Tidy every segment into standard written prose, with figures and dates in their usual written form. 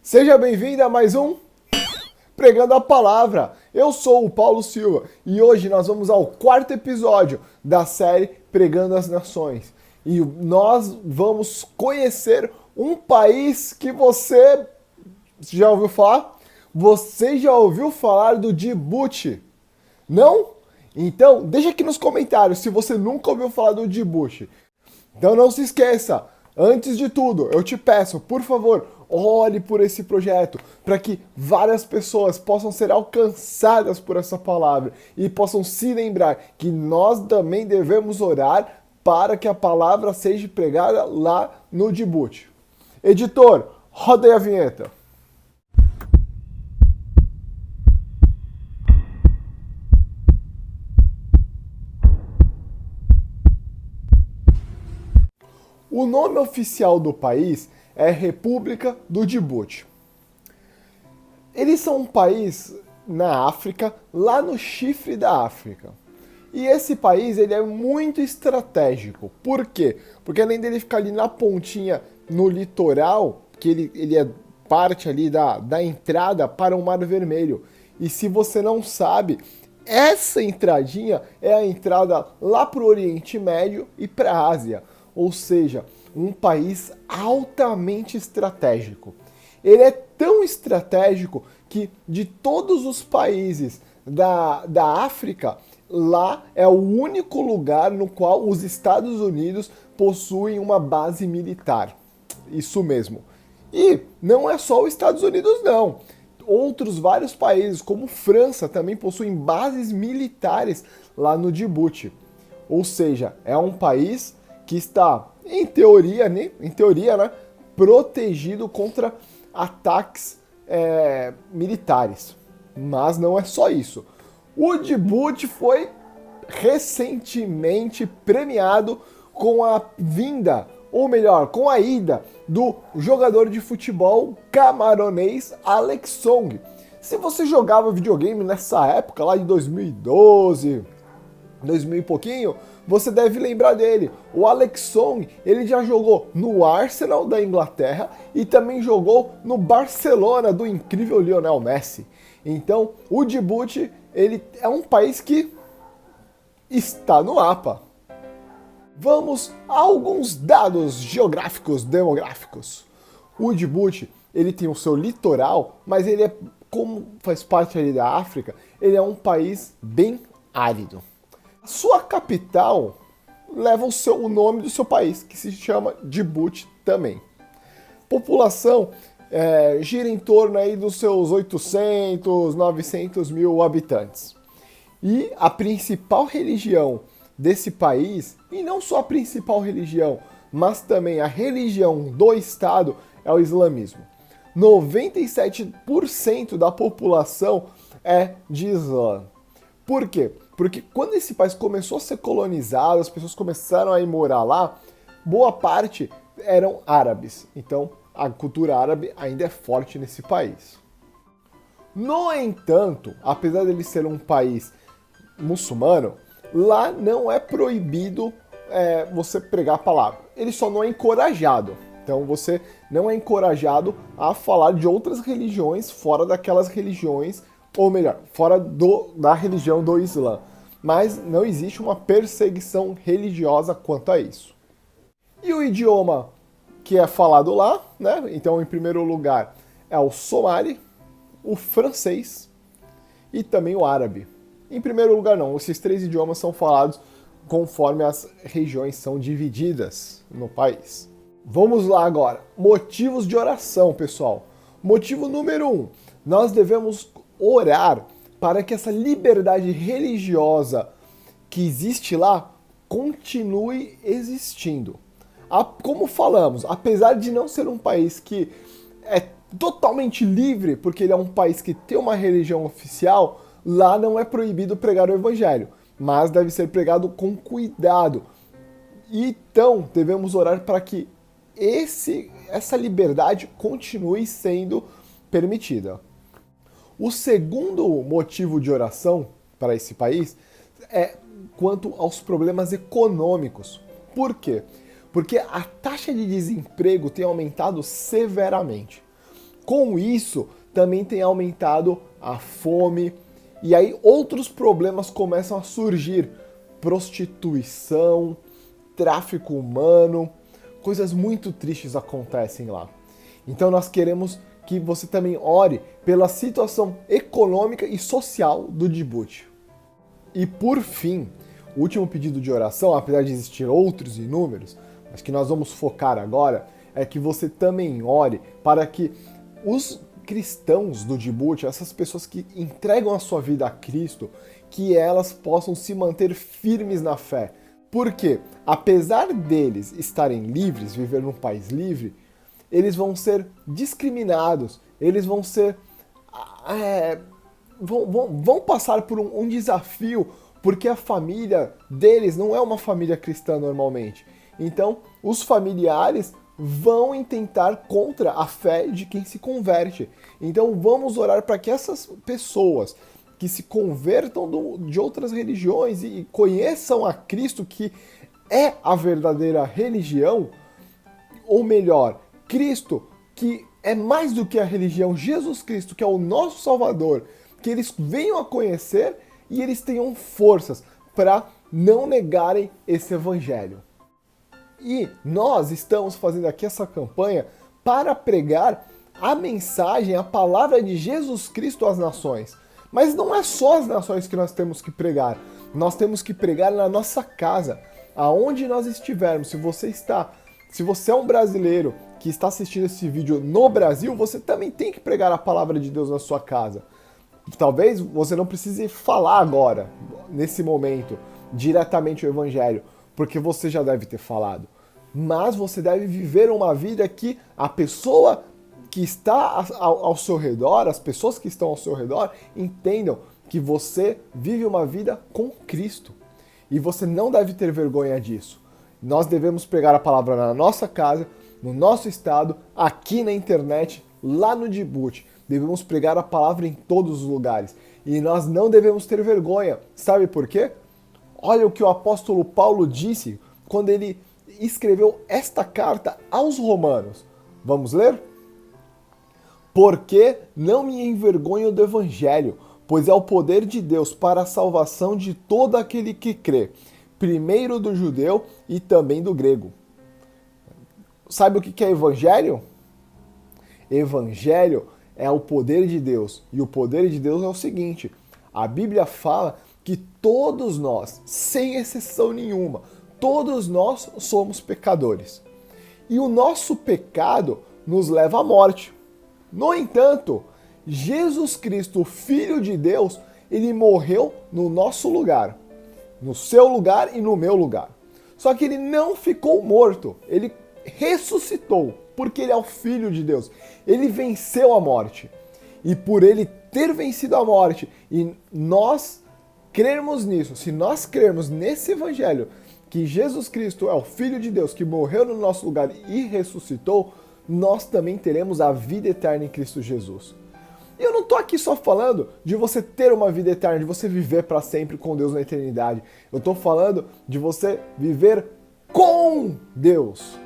Seja bem-vindo a mais um Pregando a Palavra. Eu sou o Paulo Silva e hoje nós vamos ao quarto episódio da série Pregando as Nações. E nós vamos conhecer um país que você já ouviu falar? Você já ouviu falar do Djibouti? Não? Então, deixa aqui nos comentários se você nunca ouviu falar do Djibouti. Então não se esqueça, antes de tudo, eu te peço, por favor, olhe por esse projeto, para que várias pessoas possam ser alcançadas por essa palavra e possam se lembrar que nós também devemos orar para que a palavra seja pregada lá no Djibouti. Editor, roda aí a vinheta. O nome oficial do país é República do Djibouti. Eles são um país na África, lá no chifre da África. E esse país ele é muito estratégico. Por quê? Porque além dele ficar ali na pontinha, no litoral, que ele é parte ali da entrada para o Mar Vermelho. E se você não sabe, essa entradinha é a entrada lá para o Oriente Médio e para a Ásia. Ou seja, um país altamente estratégico. Ele é tão estratégico que de todos os países da África, lá é o único lugar no qual os Estados Unidos possuem uma base militar. Isso mesmo. E não é só os Estados Unidos, não. Outros vários países, como França, também possuem bases militares lá no Djibouti. Ou seja, é um país que está, em teoria, né, protegido contra ataques militares. Mas não é só isso. O Djibouti foi recentemente premiado com a vinda, ou melhor, com a ida do jogador de futebol camaronês Alex Song. Se você jogava videogame nessa época, lá de 2012, 2000 e pouquinho, você deve lembrar dele. O Alex Song, ele já jogou no Arsenal da Inglaterra e também jogou no Barcelona do incrível Lionel Messi. Então, o Djibouti, ele é um país que está no mapa. Vamos a alguns dados geográficos, demográficos. O Djibouti, ele tem o seu litoral, mas ele é, como faz parte ali da África, ele é um país bem árido. A sua capital leva o nome do seu país, que se chama Djibouti também. População gira em torno aí dos seus 800, 900 mil habitantes. E a principal religião desse país, e não só a principal religião, mas também a religião do Estado, é o islamismo. 97% da população é de Islã. Por quê? Porque quando esse país começou a ser colonizado, as pessoas começaram a ir morar lá, boa parte eram árabes. Então, a cultura árabe ainda é forte nesse país. No entanto, apesar dele ser um país muçulmano, lá não é proibido você pregar a palavra. Ele só não é encorajado. Então, você não é encorajado a falar de outras religiões fora daquelas religiões, ou melhor, fora da religião do Islã. Mas não existe uma perseguição religiosa quanto a isso. E o idioma que é falado lá, né? Então, em primeiro lugar, é o somali, o francês e também o árabe. Em primeiro lugar, não. Esses três idiomas são falados conforme as regiões são divididas no país. Vamos lá agora. Motivos de oração, pessoal. Motivo número 1. Nós devemos orar para que essa liberdade religiosa que existe lá continue existindo. Como falamos, apesar de não ser um país que é totalmente livre, porque ele é um país que tem uma religião oficial, lá não é proibido pregar o evangelho, mas deve ser pregado com cuidado. Então, devemos orar para que essa liberdade continue sendo permitida. O segundo motivo de oração para esse país é quanto aos problemas econômicos. Por quê? Porque a taxa de desemprego tem aumentado severamente. Com isso, também tem aumentado a fome, e aí outros problemas começam a surgir. Prostituição, tráfico humano, coisas muito tristes acontecem lá. Então nós queremos que você também ore pela situação econômica e social do Djibouti. E por fim, o último pedido de oração, apesar de existir outros inúmeros, mas que nós vamos focar agora, é que você também ore para que os cristãos do Djibouti, essas pessoas que entregam a sua vida a Cristo, que elas possam se manter firmes na fé. Porque, apesar deles estarem livres, viver num país livre, eles vão ser discriminados, eles vão ser... vão passar por um desafio, porque a família deles não é uma família cristã normalmente. Então, os familiares vão intentar contra a fé de quem se converte. Então, vamos orar para que essas pessoas que se convertam de outras religiões e conheçam a Cristo, que é a verdadeira religião, ou melhor, Cristo, que é mais do que a religião, Jesus Cristo, que é o nosso Salvador, que eles venham a conhecer e eles tenham forças para não negarem esse evangelho. E nós estamos fazendo aqui essa campanha para pregar a mensagem, a palavra de Jesus Cristo às nações. Mas não é só as nações que nós temos que pregar. Nós temos que pregar na nossa casa, aonde nós estivermos. Se você é um brasileiro que está assistindo esse vídeo no Brasil, você também tem que pregar a palavra de Deus na sua casa. Talvez você não precise falar agora, nesse momento, diretamente o evangelho, porque você já deve ter falado. Mas você deve viver uma vida que a pessoa que está ao seu redor, as pessoas que estão ao seu redor, entendam que você vive uma vida com Cristo. E você não deve ter vergonha disso. Nós devemos pregar a palavra na nossa casa, no nosso estado, aqui na internet, lá no Djibouti. Devemos pregar a palavra em todos os lugares. E nós não devemos ter vergonha. Sabe por quê? Olha o que o apóstolo Paulo disse quando ele escreveu esta carta aos romanos. Vamos ler? Porque não me envergonho do evangelho, pois é o poder de Deus para a salvação de todo aquele que crê, primeiro do judeu e também do grego. Sabe o que é evangelho? Evangelho é o poder de Deus. E o poder de Deus é o seguinte: a Bíblia fala que todos nós, sem exceção nenhuma, todos nós somos pecadores. E o nosso pecado nos leva à morte. No entanto, Jesus Cristo, o Filho de Deus, ele morreu no nosso lugar, no seu lugar e no meu lugar. Só que ele não ficou morto, ele ressuscitou, porque ele é o Filho de Deus. Ele venceu a morte. E por ele ter vencido a morte e nós crermos nisso, se nós crermos nesse evangelho, que Jesus Cristo é o Filho de Deus, que morreu no nosso lugar e ressuscitou, nós também teremos a vida eterna em Cristo Jesus. E eu não estou aqui só falando de você ter uma vida eterna, de você viver para sempre com Deus na eternidade. Eu estou falando de você viver com Deus.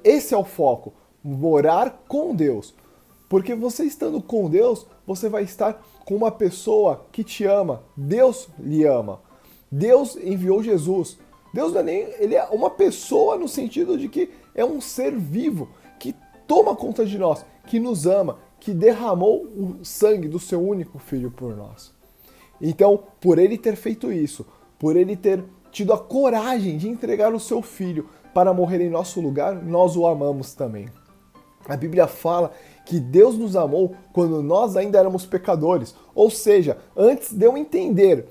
Esse é o foco, morar com Deus. Porque você estando com Deus, você vai estar com uma pessoa que te ama. Deus lhe ama. Deus enviou Jesus. Deus não é nem, ele é uma pessoa no sentido de que é um ser vivo que toma conta de nós, que nos ama, que derramou o sangue do seu único filho por nós. Então, por ele ter feito isso, por ele ter tido a coragem de entregar o seu filho para morrer em nosso lugar, nós o amamos também. A Bíblia fala que Deus nos amou quando nós ainda éramos pecadores. Ou seja, antes de eu entender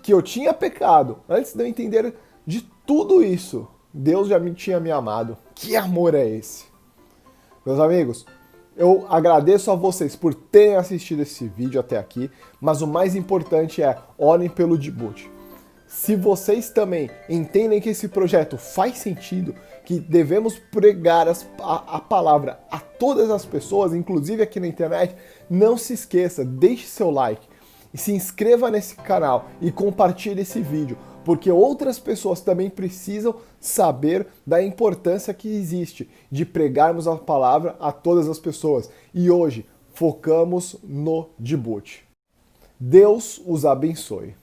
que eu tinha pecado, antes de eu entender de tudo isso, Deus já tinha me amado. Que amor é esse? Meus amigos, eu agradeço a vocês por terem assistido esse vídeo até aqui, mas o mais importante é, orem pelo Djibouti. Se vocês também entendem que esse projeto faz sentido, que devemos pregar a palavra a todas as pessoas, inclusive aqui na internet, não se esqueça, deixe seu like, e se inscreva nesse canal e compartilhe esse vídeo, porque outras pessoas também precisam saber da importância que existe de pregarmos a palavra a todas as pessoas. E hoje, focamos no Djibouti. Deus os abençoe.